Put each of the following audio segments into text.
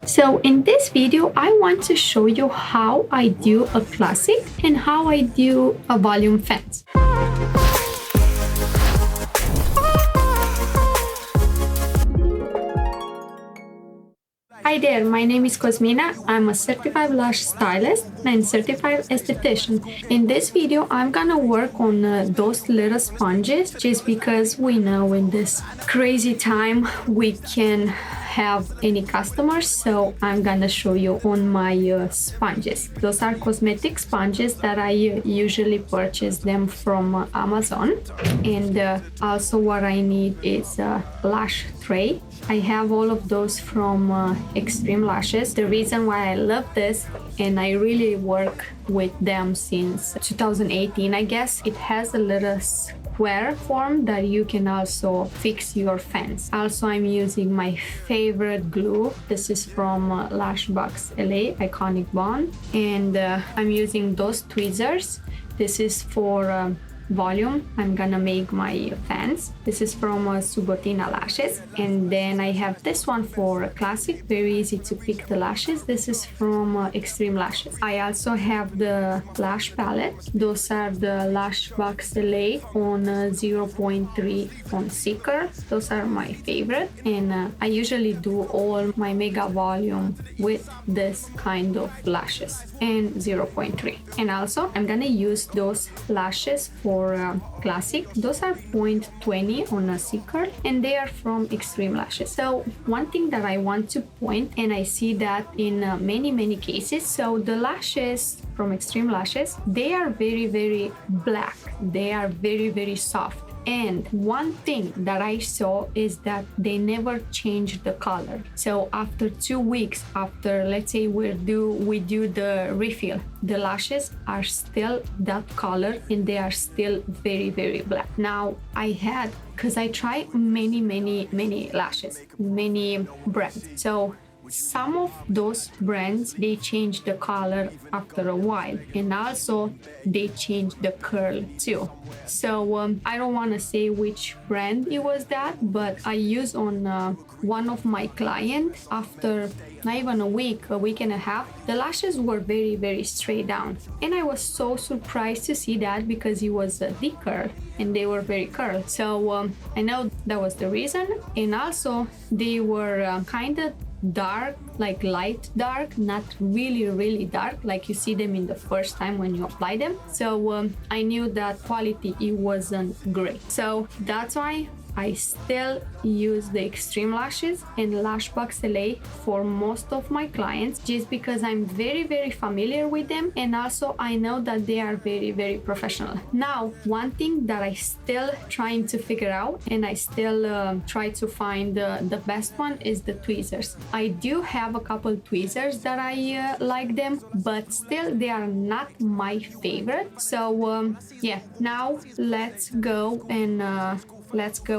So in this video, I want to show you how I do a classic and how I do a volume fence. Hi there, my name is Cosmina. I'm a certified lash stylist and certified esthetician. In this video, I'm gonna work on those little sponges just because we know in this crazy time we can have any customers, so I'm gonna show you on my sponges. Those are cosmetic sponges that I usually purchase them from Amazon, and also what I need is a lash tray. I have all of those from Xtreme Lashes. The reason why I love this, and I really work with them since 2018, I guess, it has a little square form that you can also fix your fence. Also, I'm using my favorite glue. This is from Lash Box LA Iconic Bond, and I'm using those tweezers. This is for volume. I'm gonna make my fans. This is from Subotina Lashes, and then I have this one for classic, very easy to pick the lashes. This is from Xtreme Lashes. I also have the lash palette. Those are the Lash Box LA on 0.3 on Seeker. Those are my favorite, and I usually do all my mega volume with this kind of lashes and 0.3. And also I'm gonna use those lashes for classic. Those are 0.20 on a Seeker, and they are from Xtreme Lashes. So one thing that I want to point, and I see that in many cases, so the lashes from Xtreme Lashes, they are very black. They are very soft. And one thing that I saw is that they never change the color. So after 2 weeks, after let's say we do the refill, the lashes are still that color and they are still very black. Now I had, because I tried many lashes, many brands. So some of those brands, they change the color after a while, and also they change the curl too. So I don't want to say which brand it was that, but I used on one of my clients. After not even a week and a half, the lashes were very straight down, and I was so surprised to see that because it was a deep curl and they were very curled. So I know that was the reason, and also they were kind of dark, like light dark, not really dark like you see them in the first time when you apply them. So I knew that quality, it wasn't great. So that's why I still use the Xtreme Lashes and Lash Box LA for most of my clients, just because I'm very familiar with them, and also I know that they are very professional. Now, one thing that I still trying to figure out, and I still try to find the best one, is the tweezers. I do have a couple tweezers that I like them, but still they are not my favorite. So yeah, now let's go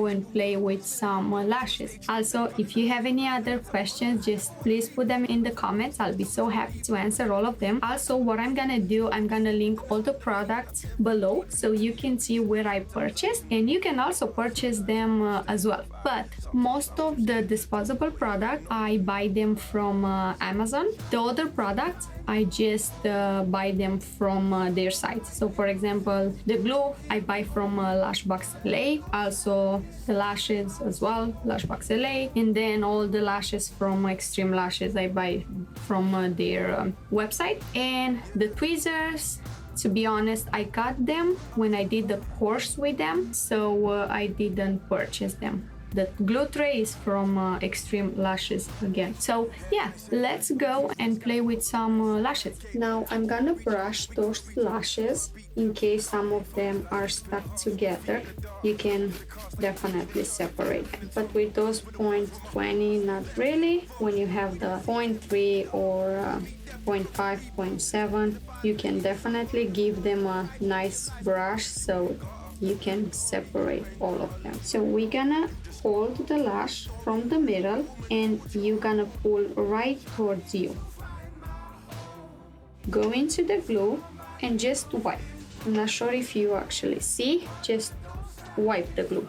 and play with some lashes. Also, if you have any other questions, just please put them in the comments. I'll be so happy to answer all of them. Also, what I'm gonna do, I'm gonna link all the products below so you can see where I purchased, and you can also purchase them as well. But most of the disposable products, I buy them from Amazon. The other products, I just buy them from their site. So for example, the glue I buy from Lash Box LA, also the lashes as well, Lash Box LA, and then all the lashes from Xtreme Lashes I buy from their website. And the tweezers, to be honest, I got them when I did the course with them, so I didn't purchase them. The glue tray is from Xtreme Lashes again. So yeah, let's go and play with some lashes. Now I'm gonna brush those lashes in case some of them are stuck together. You can definitely separate them. But with those 0.20, not really. When you have the 0.3 or 0.5, 0.7, you can definitely give them a nice brush so you can separate all of them. So we're gonna hold the lash from the middle and you're gonna pull right towards you. Go into the glue and just wipe. I'm not sure if you actually see, just wipe the glue.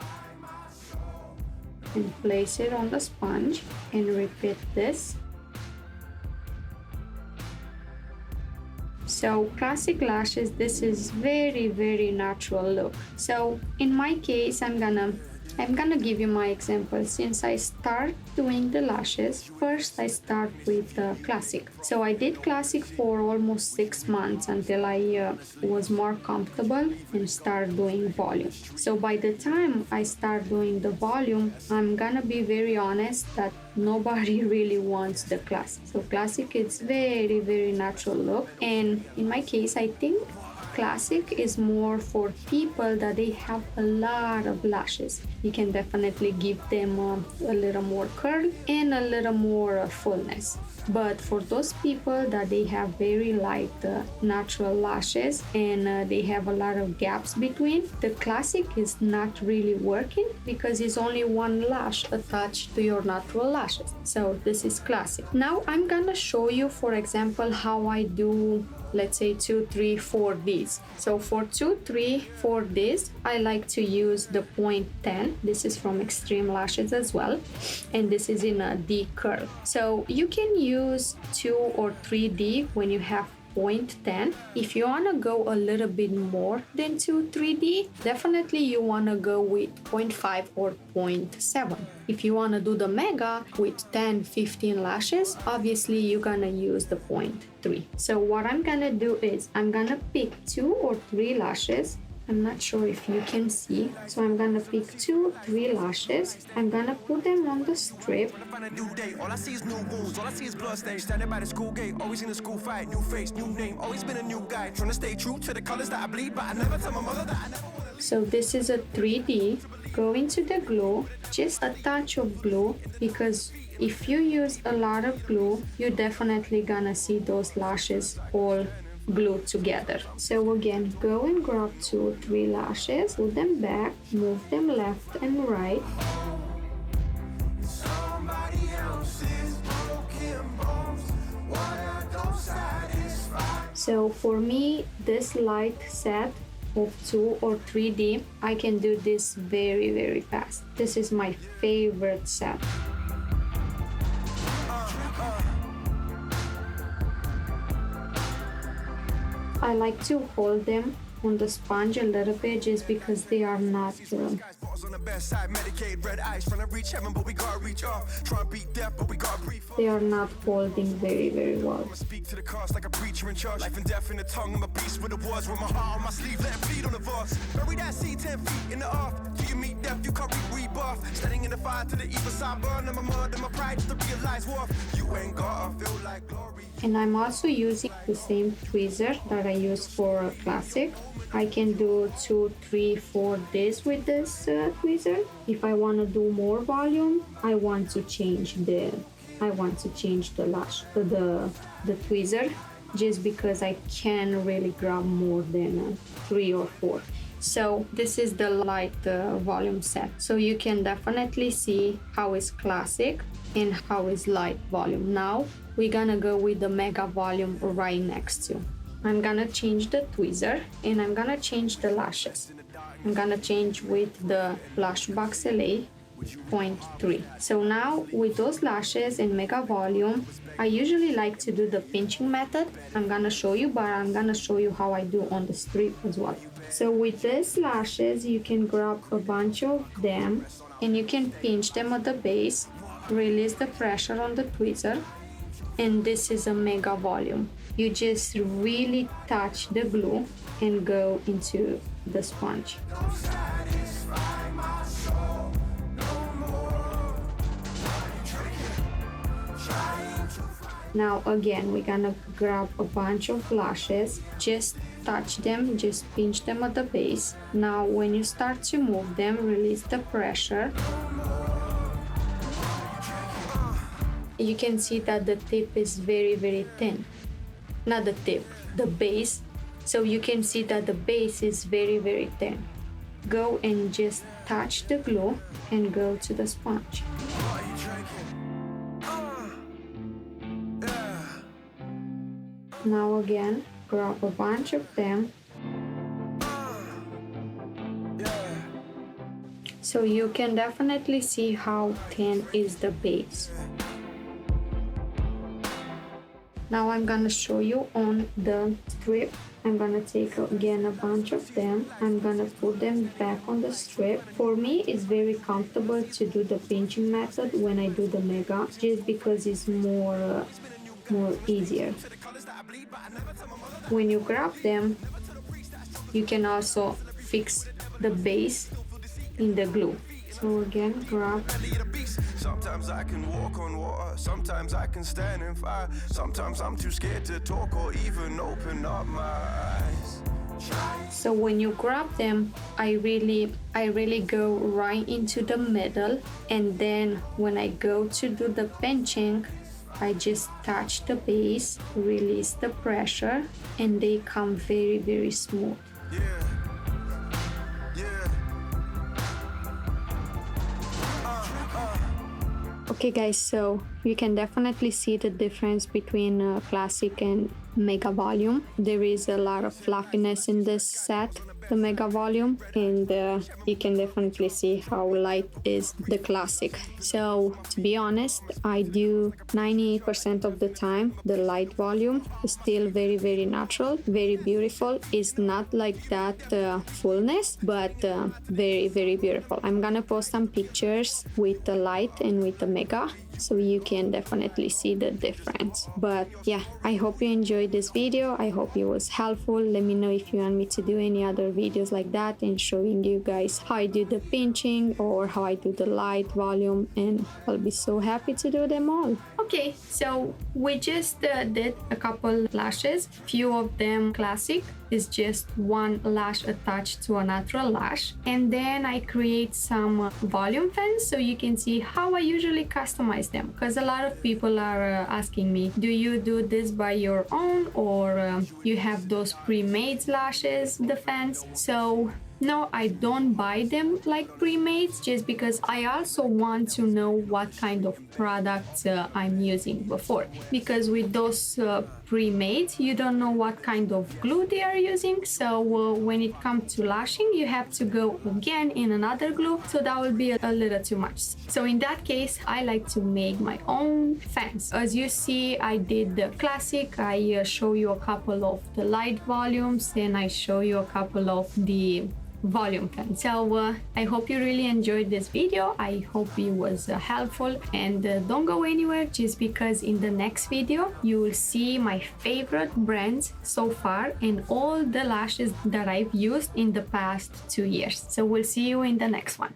And place it on the sponge and repeat this So classic lashes, this is very natural look. So in my case, I'm gonna give you my example. Since I start doing the lashes, first I start with classic. So I did classic for almost 6 months until I was more comfortable and start doing volume. So by the time I start doing the volume, I'm gonna be very honest that nobody really wants the classic. So classic is very natural look, and in my case, I think classic is more for people that they have a lot of lashes. You can definitely give them a little more curl and a little more fullness. But for those people that they have very light natural lashes and they have a lot of gaps between, the classic is not really working because it's only one lash attached to your natural lashes. So this is classic. Now I'm gonna show you, for example, how I do, let's say 2, 3, 4Ds. So for 2, 3, 4Ds, I like to use the 0.10. This is from Xtreme Lashes as well, and this is in a D curl. So you can use 2 or 3D when you have 0.10. If you want to go a little bit more than 2, 3D, definitely you want to go with 0.5 or 0.7. If you want to do the mega with 10, 15 lashes, obviously you're gonna use the 0.3. So what I'm gonna do is I'm gonna pick 2 or 3 lashes. I'm not sure if you can see. So I'm gonna pick 2, 3 lashes. I'm gonna put them on the strip. All I see is new wounds, all I see is blood stains. Standing by the school gate, always in a school fight. New face, new name, always been a new guy. Trying to stay true to the colors that I bleed, but I never tell my mother that I never wanna leave. So this is a 3D. Go into the glue, just a touch of glue, because if you use a lot of glue, you're definitely gonna see those lashes all glued together. So again, go and grab 2, 3 lashes, put them back, move them left and right. So for me, this light set of 2 or 3D, I can do this very fast. This is my favorite set. I like to hold them on the sponge a little bit just because they are not they are not holding very well. Speak to the cast like a preacher in church. Life and death in the tongue. I'm a beast with the words, with my heart on my sleeve, let it bleed on the verse. Bury that seed 10 feet in the earth. Till you meet death, you can't rebirth. Standing in the fire to the evil side, burn. I'm a murder, my pride to realize worth. You ain't gotta feel like glory. And I'm also using the same tweezer that I use for classic. I can do 2, 3, 4 days with this tweezer. If I want to do more volume, I want to change the lash, the tweezer, just because I can really grab more than 3 or 4. So this is the light volume set. So you can definitely see how is classic and how is light volume. Now we're gonna go with the mega volume right next to. I'm gonna change the tweezer and I'm gonna change the lashes. I'm gonna change with the Lash Box LA 0.3. So now with those lashes and mega volume, I usually like to do the pinching method. I'm gonna show you, but I'm gonna show you how I do on the strip as well. So with these lashes, you can grab a bunch of them and you can pinch them at the base, release the pressure on the tweezer, and this is a mega volume. You just really touch the glue and go into the sponge. Now again, we're gonna grab a bunch of lashes, just touch them, just pinch them at the base. Now when you start to move them, release the pressure. You can see that the tip is very thin. Not the tip, the base. So you can see that the base is very thin. Go and just touch the glue and go to the sponge. Now again, grab a bunch of them. So you can definitely see how thin is the base. Now I'm gonna show you on the strip. I'm gonna take again a bunch of them. I'm gonna put them back on the strip. For me, it's very comfortable to do the pinching method when I do the mega, just because it's more easier. When you grab them, you can also fix the base in the glue. So again, grab. Sometimes I can walk on water, sometimes I can stand in fire, sometimes I'm too scared to talk or even open up my eyes. So when you grab them, I really go right into the middle, and then when I go to do the pinching, I just touch the base, release the pressure, and they come very, very smooth. Okay guys, so you can definitely see the difference between classic and mega volume. There is a lot of fluffiness in this set, the mega volume, and you can definitely see how light is the classic. So to be honest, I do 98% of the time the light volume. Is still very, very natural, very beautiful. It's not like that fullness, but very, very beautiful. I'm gonna post some pictures with the light and with the mega, so you can definitely see the difference. But yeah, I hope you enjoyed this video. I hope it was helpful. Let me know if you want me to do any other videos like that and showing you guys how I do the pinching or how I do the light volume, and I'll be so happy to do them all. Okay, so we just did a couple lashes, few of them classic, is just one lash attached to a natural lash, and then I create some volume fans so you can see how I usually customize them, because a lot of people are asking me, do you do this by your own, or you have those pre-made lashes, the fans? So no, I don't buy them like pre-made, just because I also want to know what kind of products I'm using before, because with those pre-made, you don't know what kind of glue they are using. So when it comes to lashing, you have to go again in another glue, so that will be a little too much. So in that case, I like to make my own fans. As you see, I did the classic. I show you a couple of the light volumes, and I show you a couple of the volume fan. So I hope you really enjoyed this video. I hope it was helpful, and don't go anywhere, just because in the next video you will see my favorite brands so far and all the lashes that I've used in the past 2 years. So we'll see you in the next one.